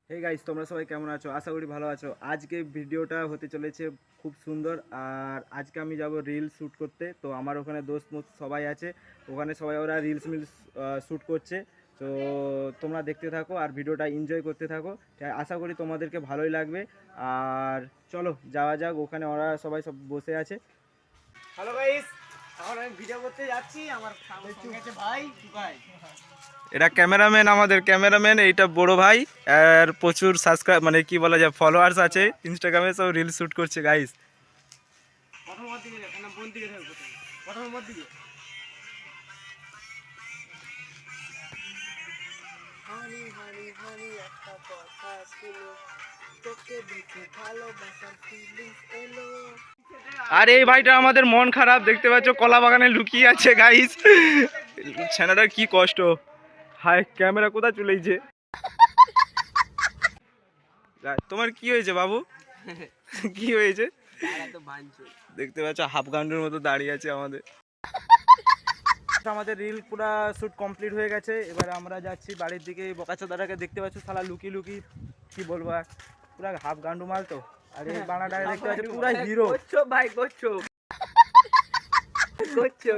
Hey guys, তোমরা সবাই কেমন আছো? আশা করি ভালো আছো। আজকে ভিডিওটা হতে চলেছে খুব সুন্দর। আর আজকে আমি যাব রিল শ্যুট করতে। তো আমার ওখানে দোস্ত মোস্ত সবাই আছে, ওখানে সবাই ওরা রিলস শ্যুট করছে। তো তোমরা দেখতে থাকো আর ভিডিওটা এনজয় করতে থাকো। আশা করি তোমাদেরকে ভালোই লাগবে। আর চলো যাওয়া যাক, ওখানে ওরা সবাই সব বসে আছে। হ্যালো গাইস, এখন আমি ভিডিও করতে যাচ্ছি। আমার সঙ্গে আছে ভাই টুকাই। এটা ক্যামেরাম্যান, আমাদের ক্যামেরাম্যান এইটা বড় ভাই। আর প্রচুর সাবস্ক্রাইব মানে কি বলা যায় ফলোয়ার্স আছে ইনস্টাগ্রামে, সব রিল শ্যুট করছে গাইস। প্রথম ওর দিকে যাক না, বোন দিকে থাকবো প্রথম ওর দিকে। হানি হানি হানি একটা কথা ছিল, তোকে দেখে ভালোবাসার ফিলিংস এলো। আর এই ভাইটা আমাদের মন খারাপ, দেখতে পাচ্ছ কলা বাগানে লুকিয়ে আছে গাইস। ছেনাটার কি কষ্ট। হাই, ক্যামেরা কোথায় চলেছে? তোমার কি হয়েছে বাবু? কি হয়েছে? দেখতে পাচ্ছ হাফ গান্ডুর মতো দাঁড়িয়ে আছে আমাদের। আমাদের রিল পুরা শুট কমপ্লিট হয়ে গেছে। এবার আমরা যাচ্ছি বাড়ির দিকে। বকাচোদাটাকে দেখতে পাচ্ছ, শালা লুকি লুকি কি বলবো আর, পুরা হাফ গান্ডু মাল তো। আর এই বানাটাকে দেখতে পাচ্ছ পুরা হিরো। ভাই করছো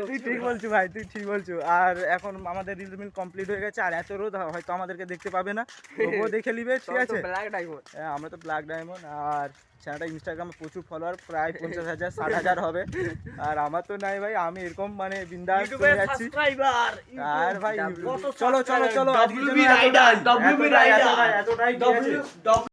তুই ঠিক বলছো ভাই, তুই ঠিক বলছো। আর এখন আমাদের রিল মিল কমপ্লিট হয়ে গেছে। আর এত রোদ হয়তো আমাদেরকে দেখতে পাবে না, তবুও দেখে নিবে, ঠিক আছে? হ্যাঁ, আমরা তো ব্ল্যাক ডায়মন্ড। আর চ্যানেলটা ইনস্টাগ্রামে প্রচুর ফলোয়ার, প্রায় 50,000 60,000 হবে। আর আমার তো নাই ভাই, আমি এরকম মানে বিন্দাস করে যাচ্ছি। আর ভাই চলো চলো চলো, আজকের জন্য এতটাই, এতটাই, এতটাই, এতটাই ঠিক আছে।